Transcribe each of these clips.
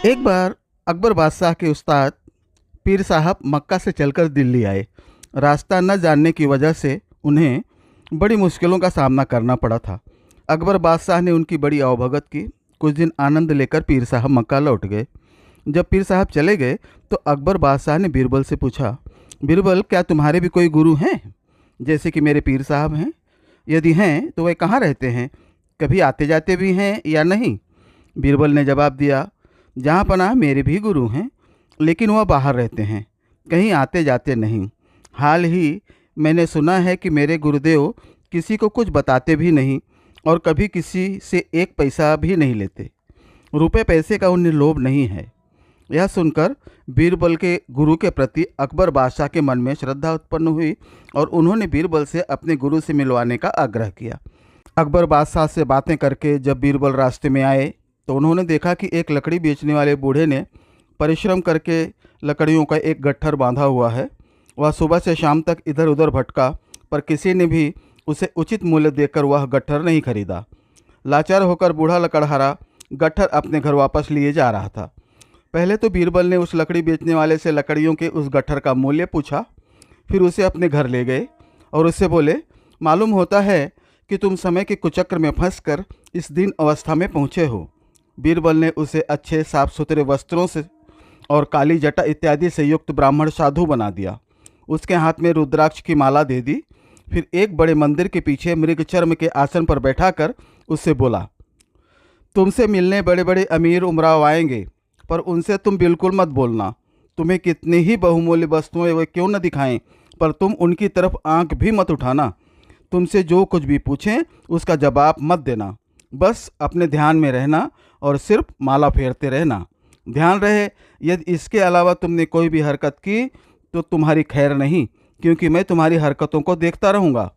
एक बार अकबर बादशाह के उस्ताद पीर साहब मक्का से चलकर दिल्ली आए। रास्ता न जानने की वजह से उन्हें बड़ी मुश्किलों का सामना करना पड़ा था। अकबर बादशाह ने उनकी बड़ी आवभगत की। कुछ दिन आनंद लेकर पीर साहब मक्का लौट गए। जब पीर साहब चले गए तो अकबर बादशाह ने बीरबल से पूछा, बीरबल, क्या तुम्हारे भी कोई गुरु हैं जैसे कि मेरे पीर साहब हैं? यदि हैं तो वे कहाँ रहते हैं? कभी आते जाते भी हैं या नहीं? बीरबल ने जवाब दिया, जहाँ पनाह मेरे भी गुरु हैं, लेकिन वह बाहर रहते हैं, कहीं आते जाते नहीं। हाल ही मैंने सुना है कि मेरे गुरुदेव किसी को कुछ बताते भी नहीं और कभी किसी से एक पैसा भी नहीं लेते। रुपए पैसे का उन्हें लोभ नहीं है। यह सुनकर बीरबल के गुरु के प्रति अकबर बादशाह के मन में श्रद्धा उत्पन्न हुई और उन्होंने बीरबल से अपने गुरु से मिलवाने का आग्रह किया। अकबर बादशाह से बातें करके जब बीरबल रास्ते में आए तो उन्होंने देखा कि एक लकड़ी बेचने वाले बूढ़े ने परिश्रम करके लकड़ियों का एक गट्ठर बांधा हुआ है। वह सुबह से शाम तक इधर उधर भटका, पर किसी ने भी उसे उचित मूल्य देकर वह गट्ठर नहीं खरीदा। लाचार होकर बूढ़ा लकड़हारा गट्ठर अपने घर वापस लिए जा रहा था। पहले तो बीरबल ने उस लकड़ी बेचने वाले से लकड़ियों के उस गट्ठर का मूल्य पूछा, फिर उसे अपने घर ले गए और उससे बोले, मालूम होता है कि तुम समय के कुचक्र में फंसकर इस दीन अवस्था में पहुँचे हो। बीरबल ने उसे अच्छे साफ सुथरे वस्त्रों से और काली जटा इत्यादि से युक्त ब्राह्मण साधु बना दिया। उसके हाथ में रुद्राक्ष की माला दे दी। फिर एक बड़े मंदिर के पीछे मृग चर्म के आसन पर बैठाकर उससे बोला, तुमसे मिलने बड़े बड़े अमीर उमराव आएंगे, पर उनसे तुम बिल्कुल मत बोलना। तुम्हें कितनी ही बहुमूल्य वस्तुएं वे क्यों न दिखाएं, पर तुम उनकी तरफ आंख भी मत उठाना। तुमसे जो कुछ भी पूछें उसका जवाब मत देना। बस अपने ध्यान में रहना और सिर्फ माला फेरते रहना। ध्यान रहे, यदि इसके अलावा तुमने कोई भी हरकत की तो तुम्हारी खैर नहीं, क्योंकि मैं तुम्हारी हरकतों को देखता रहूँगा।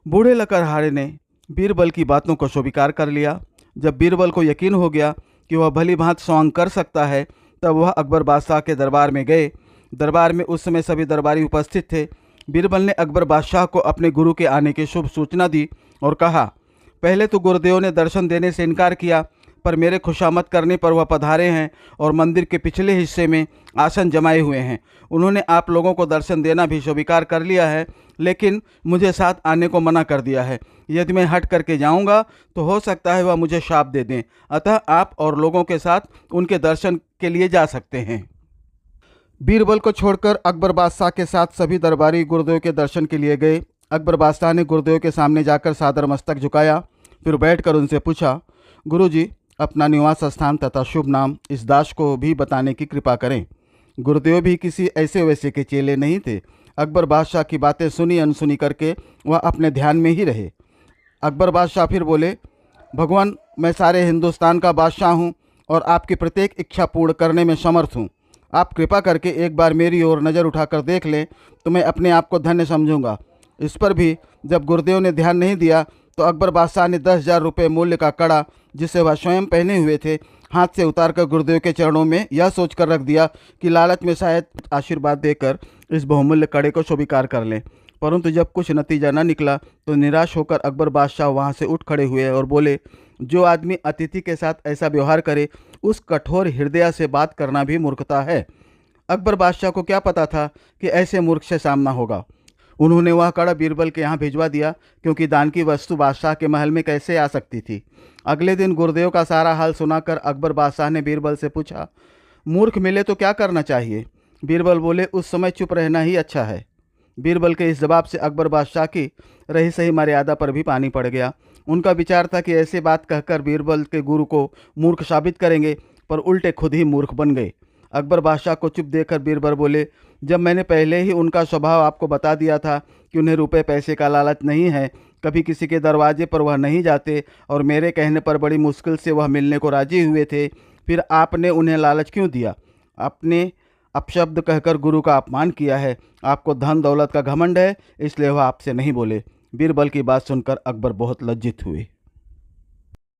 बूढ़े लकड़हारे ने बीरबल की बातों को स्वीकार कर लिया। जब बीरबल को यकीन हो गया कि वह भली भांति स्वांग कर सकता है, तब वह अकबर बादशाह के दरबार में गए। दरबार में उस समय सभी दरबारी उपस्थित थे। बीरबल ने अकबर बादशाह को अपने गुरु के आने की शुभ सूचना दी और कहा, पहले तो गुरुदेव ने दर्शन देने से इनकार किया, पर मेरे खुशामद करने पर वह पधारे हैं और मंदिर के पिछले हिस्से में आसन जमाए हुए हैं। उन्होंने आप लोगों को दर्शन देना भी स्वीकार कर लिया है, लेकिन मुझे साथ आने को मना कर दिया है। यदि मैं हट करके जाऊंगा तो हो सकता है वह मुझे शाप दे दें। अतः आप और लोगों के साथ उनके दर्शन के लिए जा सकते हैं। बीरबल को छोड़कर अकबर बादशाह के साथ सभी दरबारी गुरुदेव के दर्शन के लिए गए। अकबर बादशाह ने गुरुदेव के सामने जाकर सादर मस्तक झुकाया, फिर बैठकर उनसे पूछा, गुरुजी, अपना निवास स्थान तथा शुभ नाम इस दास को भी बताने की कृपा करें। गुरुदेव भी किसी ऐसे वैसे के चेले नहीं थे। अकबर बादशाह की बातें सुनी अनसुनी करके वह अपने ध्यान में ही रहे। अकबर बादशाह फिर बोले, भगवान, मैं सारे हिंदुस्तान का बादशाह हूँ और आपकी प्रत्येक इच्छा पूर्ण करने में समर्थ हूँ। आप कृपा करके एक बार मेरी ओर नज़र उठाकर देख लें तो मैं अपने आप को धन्य समझूंगा। इस पर भी जब गुरुदेव ने ध्यान नहीं दिया तो अकबर बादशाह ने 10,000 रुपये मूल्य का कड़ा, जिसे वह स्वयं पहने हुए थे, हाथ से उतारकर गुरुदेव के चरणों में यह सोचकर रख दिया कि लालच में शायद आशीर्वाद देकर इस बहुमूल्य कड़े को स्वीकार कर लें। परंतु जब कुछ नतीजा न निकला तो निराश होकर अकबर बादशाह वहाँ से उठ खड़े हुए और बोले, जो आदमी अतिथि के साथ ऐसा व्यवहार करे उस कठोर हृदय से बात करना भी मूर्खता है। अकबर बादशाह को क्या पता था कि ऐसे मूर्ख से सामना होगा। उन्होंने वह कड़ा बीरबल के यहाँ भिजवा दिया, क्योंकि दान की वस्तु बादशाह के महल में कैसे आ सकती थी। अगले दिन गुरुदेव का सारा हाल सुनाकर अकबर बादशाह ने बीरबल से पूछा, मूर्ख मिले तो क्या करना चाहिए? बीरबल बोले, उस समय चुप रहना ही अच्छा है। बीरबल के इस जवाब से अकबर बादशाह की रही सही मर्यादा पर भी पानी पड़ गया। उनका विचार था कि ऐसी बात कहकर बीरबल के गुरु को मूर्ख साबित करेंगे, पर उल्टे खुद ही मूर्ख बन गए। अकबर बादशाह को चुप देखकर बीरबल बोले, जब मैंने पहले ही उनका स्वभाव आपको बता दिया था कि उन्हें रुपए पैसे का लालच नहीं है, कभी किसी के दरवाजे पर वह नहीं जाते और मेरे कहने पर बड़ी मुश्किल से वह मिलने को राजी हुए थे, फिर आपने उन्हें लालच क्यों दिया? आपने अपशब्द कहकर गुरु का अपमान किया है। आपको धन दौलत का घमंड है, इसलिए वह आपसे नहीं बोले। बीरबल की बात सुनकर अकबर बहुत लज्जित हुए।